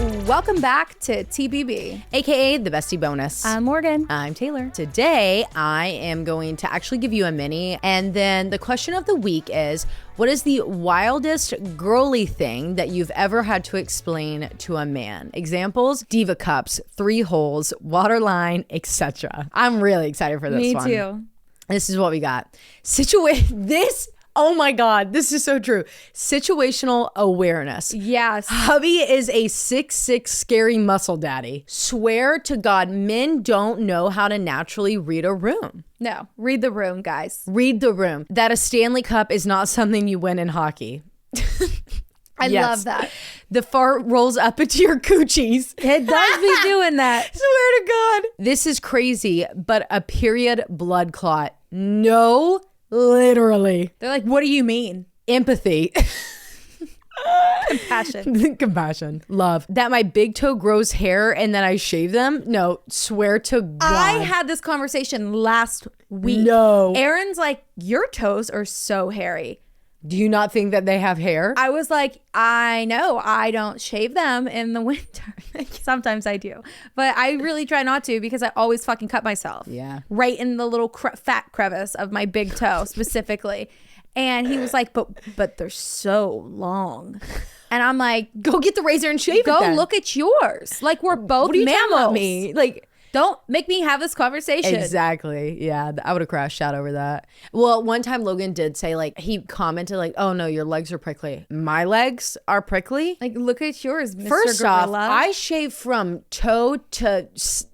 Welcome back to TBB, aka the Bestie Bonus. I'm Morgan. I'm Taylor. Today, I am going to actually give you a mini, and then the question of the week is, what is the wildest girly thing that you've ever had to explain to a man? Examples: diva cups, 3 holes, water line, etc. I'm really excited for this one. Me too. This is what we got. Oh my God, this is so true. Situational awareness. Yes. Hubby is a 6'6" scary muscle daddy. Swear to God, men don't know how to naturally read a room. No, read the room, guys. Read the room. That a Stanley Cup is not something you win in hockey. I love that. The fart rolls up into your coochies. It does be doing that. Swear to God. This is crazy, but a period blood clot. No, literally. They're like, what do you mean? Empathy. Compassion. Love. That my big toe grows hair and then I shave them? No, swear to God. I had this conversation last week. No. Aaron's like, your toes are so hairy. Do you not think that they have hair? I was like, I know, I don't shave them in the winter. Sometimes I do, but I really try not to because I always fucking cut myself. Yeah. Right in the little fat crevice of my big toe specifically. And he was like, but they're so long. And I'm like, go get the razor and shave it then. Look at yours. Like, we're both what are you mammals. talking about me? Like, don't make me have this conversation. Exactly. Yeah, I would have crashed out over that. Well, one time Logan did say, like, he commented like, oh no, your legs are prickly. My legs are prickly? Like, look at yours, Mr. First Gorilla. off, I shave from toe to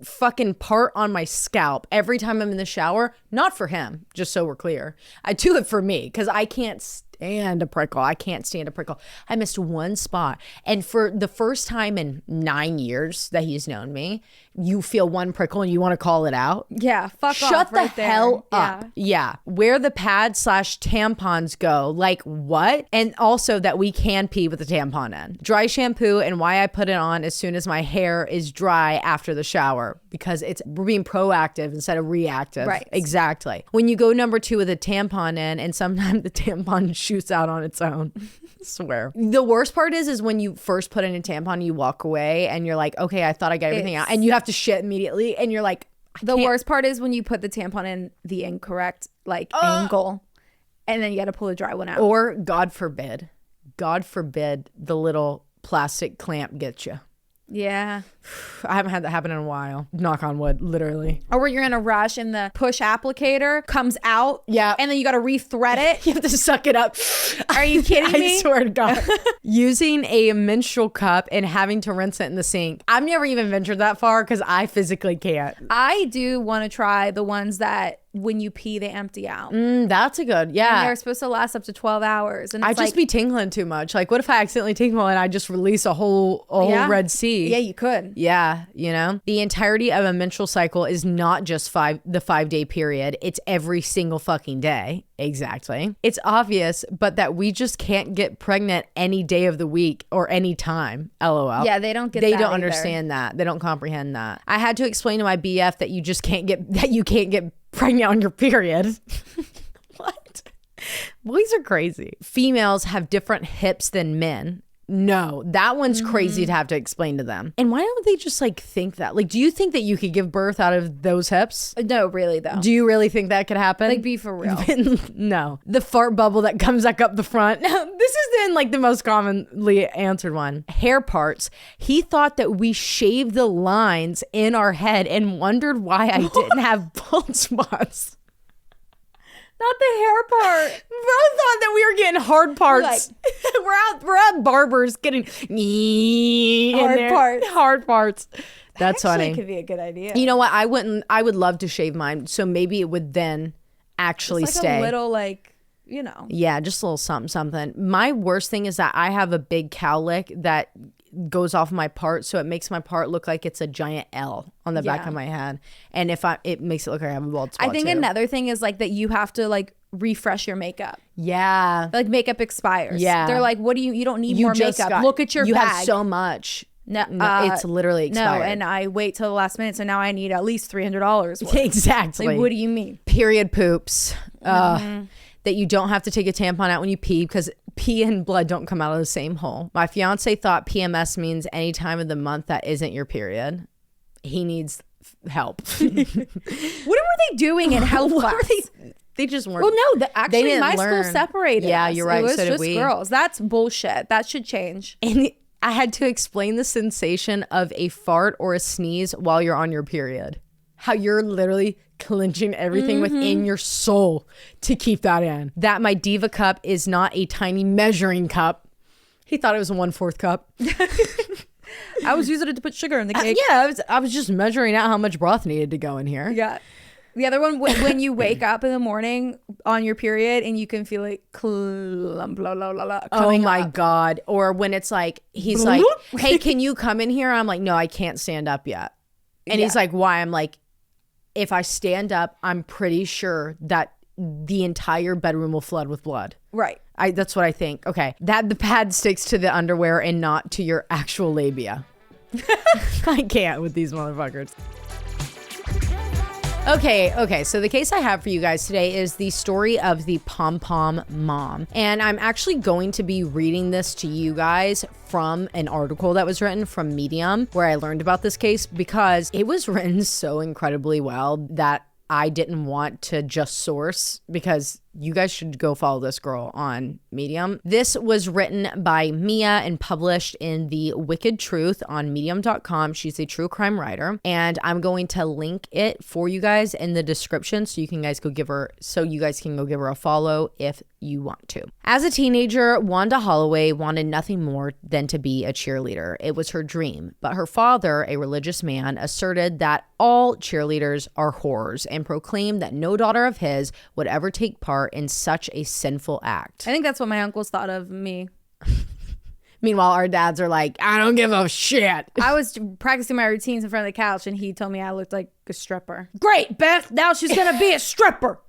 fucking part on my scalp every time I'm in the shower. Not for him, just so we're clear. I do it for me because I can't stand a prickle. I can't stand a prickle. I missed one spot. And for the first time in 9 years that he's known me, you feel one prickle and you want to call it out. Yeah, fuck Shut off the right there. hell up. Yeah. Where the pads/tampons go. Like, what? And also that we can pee with the tampon in. Dry shampoo and why I put it on as soon as my hair is dry after the shower. Because we're being proactive instead of reactive. Right. Exactly. When you go number 2 with a tampon in and sometimes the tampon shoots out on its own. Swear. The worst part is when you first put in a tampon, you walk away and you're like, okay, I thought I got everything out. And you have to shit immediately. And you're like, the worst part is when you put the tampon in the incorrect angle and then you got to pull the dry one out. Or God forbid, the little plastic clamp gets you. Yeah. I haven't had that happen in a while. Knock on wood, literally. Or where you're in a rush and the push applicator comes out. Yeah. And then you got to re-thread it. You have to suck it up. Are you kidding me? I swear to God. Using a menstrual cup and having to rinse it in the sink. I've never even ventured that far because I physically can't. I do want to try the ones that when you pee, they empty out. That's a good, yeah. And they're supposed to last up to 12 hours. And I just be tingling too much. Like, what if I accidentally tingle and I just release a whole Red Sea? Yeah, you could. Yeah, you know? The entirety of a menstrual cycle is not just the 5-day period. It's every single fucking day. Exactly. It's obvious, but that we just can't get pregnant any day of the week or any time. LOL. Yeah, they don't get They that don't either. understand that. They don't comprehend that. I had to explain to my BF that you can't get pregnant on your period. What? Boys are crazy. Females have different hips than men. No, that one's crazy to have to explain to them. And why don't they just think that? Like, do you think that you could give birth out of those hips? No, really though. Do you really think that could happen? Like, be for real. No. The fart bubble that comes back up the front. Now, this is then the most commonly answered one. Hair parts. He thought that we shaved the lines in our head and wondered why I didn't have bald spots. Not the hair part. Bro thought that we were getting hard parts. We're at barbers getting hard parts. That's funny. Actually, could be a good idea. You know what? I would love to shave mine, so maybe it would then actually just stay. A little Yeah, just a little something. My worst thing is that I have a big cowlick that goes off my part, so it makes my part look like it's a giant L on the back of my head, and it makes it look like I have a bald spot. I think another thing is that you have to refresh your makeup. Yeah, makeup expires. Yeah, they're like, what do you don't need more makeup. Look at your you bag. Have so much. No, it's literally expired. No, and I wait till the last minute, so now I need at least $300 Exactly. What do you mean? Period poops. That you don't have to take a tampon out when you pee, because pee and blood don't come out of the same hole. My fiance thought PMS means any time of the month that isn't your period. He needs help. What were they doing in health class? They just weren't. Well, no, actually, didn't my learn. school separated. Yeah, us. you're right. It was So did just we. girls. That's bullshit. That should change. And I had to explain the sensation of a fart or a sneeze while you're on your period. How you're literally clenching everything within your soul to keep that in. That my Diva cup is not a tiny measuring cup. He thought it was a 1/4 cup. I was using it to put sugar in the cake. I was just measuring out how much broth needed to go in here. Yeah. The other one, when you wake up in the morning on your period and you can feel it coming Oh my up. God. Or when it's like, he's like, hey, can you come in here? I'm like, no, I can't stand up yet. And he's like, why? I'm like, if I stand up, I'm pretty sure that the entire bedroom will flood with blood. Right. That's what I think. Okay. That the pad sticks to the underwear and not to your actual labia. I can't with these motherfuckers. Okay, so the case I have for you guys today is the story of the Pom Pom Mom. And I'm actually going to be reading this to you guys from an article that was written from Medium, where I learned about this case, because it was written so incredibly well that I didn't want to just source, because you guys should go follow this girl on Medium. This was written by Mia and published in The Wicked Truth on medium.com. She's a true crime writer, and I'm going to link it for you guys in the description so you guys can go give her a follow if you want to. As a teenager, Wanda Holloway wanted nothing more than to be a cheerleader. It was her dream, but her father, a religious man, asserted that all cheerleaders are whores and proclaimed that no daughter of his would ever take part in such a sinful act. I think that's what my uncles thought of me. Meanwhile, our dads are like, I don't give a shit. I was practicing my routines in front of the couch and he told me I looked like a stripper. Great, Beth. Now she's going to be a stripper.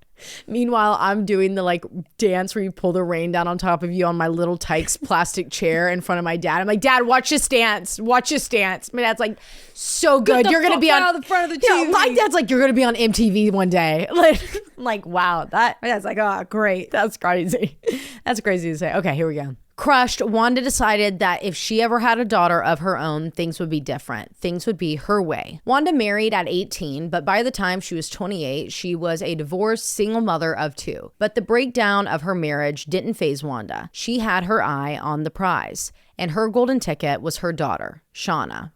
Meanwhile, I'm doing the like dance where you pull the rain down on top of you on my little Tykes plastic chair in front of my dad. I'm like, Dad, watch this dance. Watch this dance. My dad's like, so good. You're going to be on the front of the TV. Yeah, my dad's like, you're going to be on MTV one day. Like, I'm like, wow, My dad's like, oh, great. that's crazy. That's crazy to say. Okay, here we go. Crushed, Wanda decided that if she ever had a daughter of her own, things would be different. Things would be her way. Wanda married at 18, but by the time she was 28, she was a divorced single mother of 2. But the breakdown of her marriage didn't faze Wanda. She had her eye on the prize, and her golden ticket was her daughter, Shanna.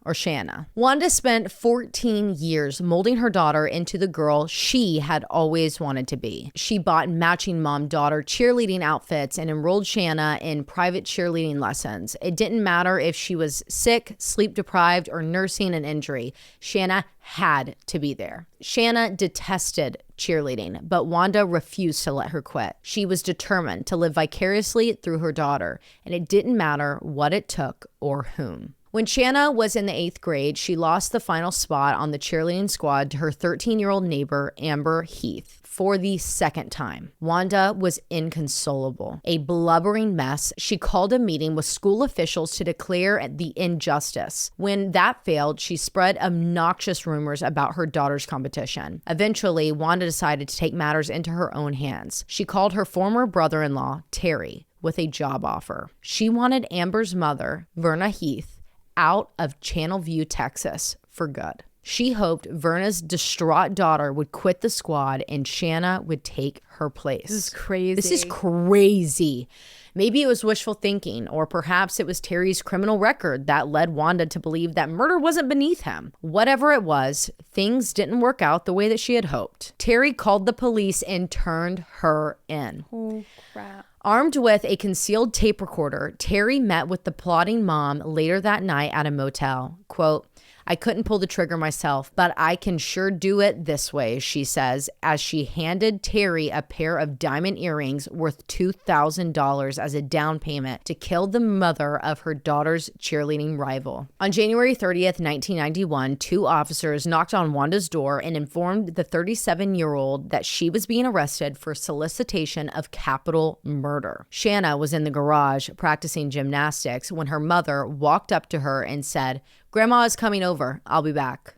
Wanda spent 14 years molding her daughter into the girl she had always wanted to be. She bought matching mom-daughter cheerleading outfits and enrolled Shanna in private cheerleading lessons. It didn't matter if she was sick, sleep-deprived, or nursing an injury. Shanna had to be there. Shanna detested cheerleading, but Wanda refused to let her quit. She was determined to live vicariously through her daughter, and it didn't matter what it took or whom. When Shanna was in the 8th grade, she lost the final spot on the cheerleading squad to her 13-year-old neighbor, Amber Heath, for the second time. Wanda was inconsolable. A blubbering mess, she called a meeting with school officials to declare the injustice. When that failed, she spread obnoxious rumors about her daughter's competition. Eventually, Wanda decided to take matters into her own hands. She called her former brother-in-law, Terry, with a job offer. She wanted Amber's mother, Verna Heath, out of Channelview, Texas, for good. She hoped Verna's distraught daughter would quit the squad and Shanna would take her place. This is crazy. Maybe it was wishful thinking, or perhaps it was Terry's criminal record that led Wanda to believe that murder wasn't beneath him. Whatever it was, things didn't work out the way that she had hoped. Terry called the police and turned her in. Oh, crap. Armed with a concealed tape recorder, Terry met with the plotting mom later that night at a motel. Quote, I couldn't pull the trigger myself, but I can sure do it this way, she says, as she handed Terry a pair of diamond earrings worth $2,000 as a down payment to kill the mother of her daughter's cheerleading rival. On January 30th, 1991, 2 officers knocked on Wanda's door and informed the 37-year-old that she was being arrested for solicitation of capital murder. Shanna was in the garage practicing gymnastics when her mother walked up to her and said, Grandma is coming over. I'll be back.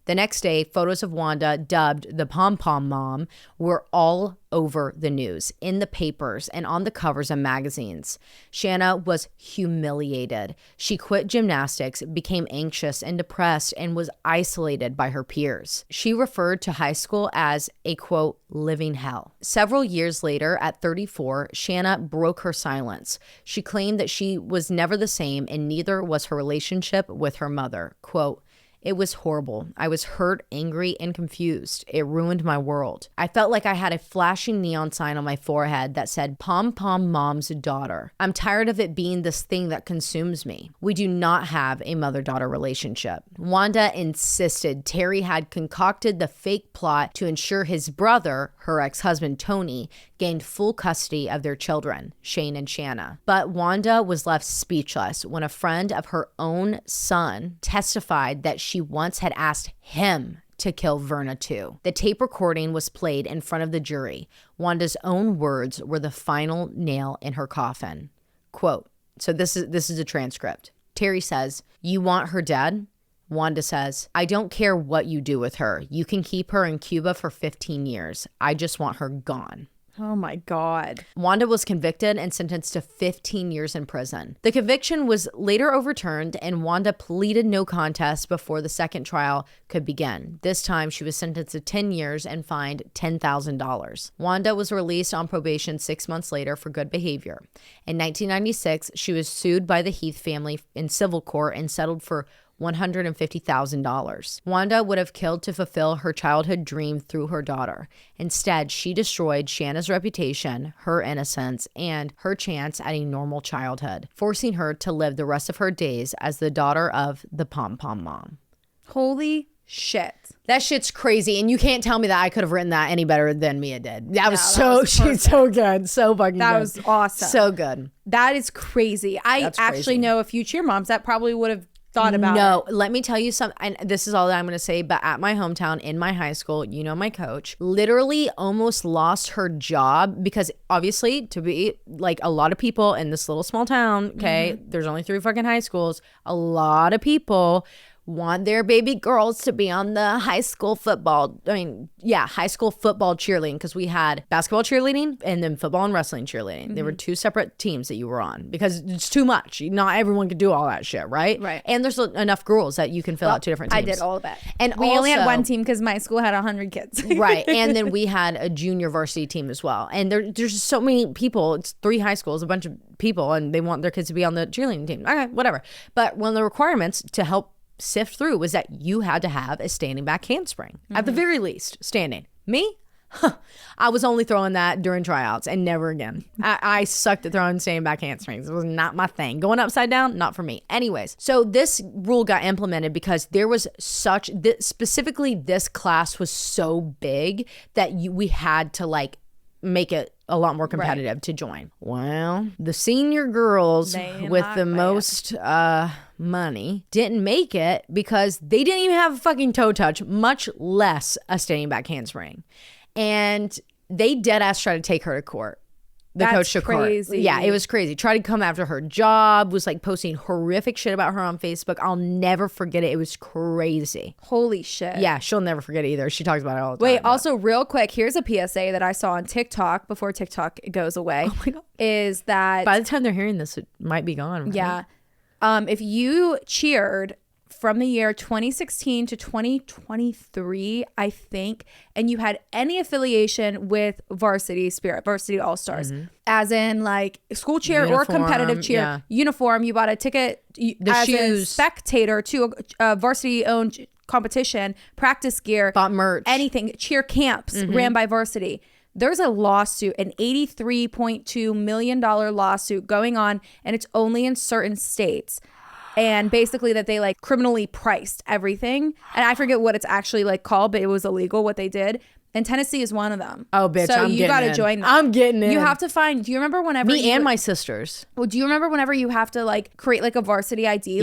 The next day, photos of Wanda, dubbed the Pom Pom Mom, were all over the news, in the papers, and on the covers of magazines. Shanna was humiliated. She quit gymnastics, became anxious and depressed, and was isolated by her peers. She referred to high school as a, quote, living hell. Several years later, at 34, Shanna broke her silence. She claimed that she was never the same, and neither was her relationship with her mother. Quote, "It was horrible. I was hurt, angry, and confused. It ruined my world. I felt like I had a flashing neon sign on my forehead that said Pom Pom Mom's daughter. I'm tired of it being this thing that consumes me. We do not have a mother-daughter relationship." Wanda insisted Terry had concocted the fake plot to ensure his brother, her ex-husband Tony, gained full custody of their children, Shane and Shanna. But Wanda was left speechless when a friend of her own son testified that she once had asked him to kill Verna too. The tape recording was played in front of the jury. Wanda's own words were the final nail in her coffin. Quote, so this is a transcript. Terry says, "You want her dead?" Wanda says, "I don't care what you do with her. You can keep her in Cuba for 15 years. I just want her gone." Oh my God. Wanda was convicted and sentenced to 15 years in prison. The conviction was later overturned and Wanda pleaded no contest before the second trial could begin. This time she was sentenced to 10 years and fined $10,000. Wanda was released on probation 6 months later for good behavior. In 1996, she was sued by the Heath family in civil court and settled for $150,000. Wanda would have killed to fulfill her childhood dream through her daughter. Instead, she destroyed Shanna's reputation, her innocence, and her chance at a normal childhood, forcing her to live the rest of her days as the daughter of the Pom Pom Mom. Holy shit. That shit's crazy, and you can't tell me that I could have written that any better than Mia did. She's so good. So fucking good. That was awesome. So good. That is crazy. I actually know a few cheer moms that probably would have thought about it. Let me tell you something, and this is all that I'm going to say, but at my hometown, in my high school, you know, my coach literally almost lost her job because obviously, to be like a lot of people in this little small town, okay, there's only 3 fucking high schools, a lot of people want their baby girls to be on the high school football cheerleading, because we had basketball cheerleading and then football and wrestling cheerleading. There were 2 separate teams that you were on because it's too much. Not everyone could do all that shit, right? Right. And there's enough girls that you can fill out 2 different teams. I did all of that. And we only had one team because my school had 100 kids. Right. And then we had a junior varsity team as well. And there's just so many people. It's 3 high schools, a bunch of people, and they want their kids to be on the cheerleading team. Okay, whatever. But one of the requirements to help sift through was that you had to have a standing back handspring, at the very least, standing. Me? I was only throwing that during tryouts and never again. I sucked at throwing standing back handsprings. It was not my thing. Going upside down, not for me. Anyways, so this rule got implemented because there was specifically this class was so big that we had to like make it a lot more competitive to join. Well, the senior girls with the most money didn't make it because they didn't even have a fucking toe touch, much less a standing back handspring. And they dead ass tried to take her to court. The coach to court. Yeah, it was crazy. Tried to come after her job, was like posting horrific shit about her on Facebook. I'll never forget it. It was crazy. Holy shit. Yeah, she'll never forget it either. She talks about it all the time. Wait, also real quick, here's a PSA that I saw on TikTok before TikTok goes away. Oh my God. Is that by the time they're hearing this, it might be gone. Right? Yeah. If you cheered from the year 2016 to 2023, I think, and you had any affiliation with Varsity Spirit, Varsity All-Stars, as in like school cheer or competitive cheer, uniform, you bought a ticket as shoes. A spectator to a varsity-owned competition, practice gear, bought merch, anything, cheer camps ran by Varsity. There's a lawsuit, an $83.2 million lawsuit going on, and it's only in certain states. And basically that they like criminally priced everything. And I forget what it's actually like called, but it was illegal what they did. And Tennessee is one of them. Oh, bitch, so you got to join them. I'm getting in. You have to find, do you remember whenever Me and my sisters. Well, do you remember whenever you have to like create like a varsity ID,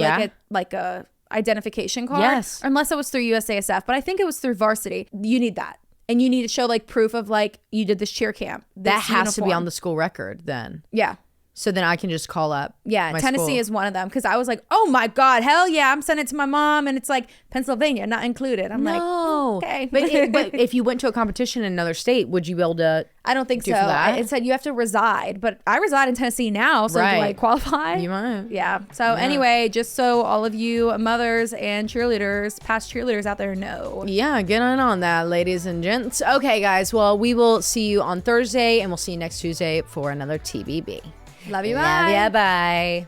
like a identification card? Yes. Or unless it was through USASF, but I think it was through Varsity. You need that. And you need to show like proof of like you did this cheer camp. That has to be on the school record then. Yeah. So then I can just call up. Yeah, my Tennessee school. is one of them because I was like, oh my God, hell yeah, I'm sending it to my mom. And it's like Pennsylvania, not included. I'm like, okay. But if you went to a competition in another state, would you be able to? I don't think do so. for that? It said you have to reside, but I reside in Tennessee now. So do I Right. qualify? You might. Yeah. So anyway, just so all of you mothers and cheerleaders, past cheerleaders out there know. Yeah, get on that, ladies and gents. Okay, guys. Well, we will see you on Thursday, and we'll see you next Tuesday for another TBB. Love you. Bye. Love ya. Bye.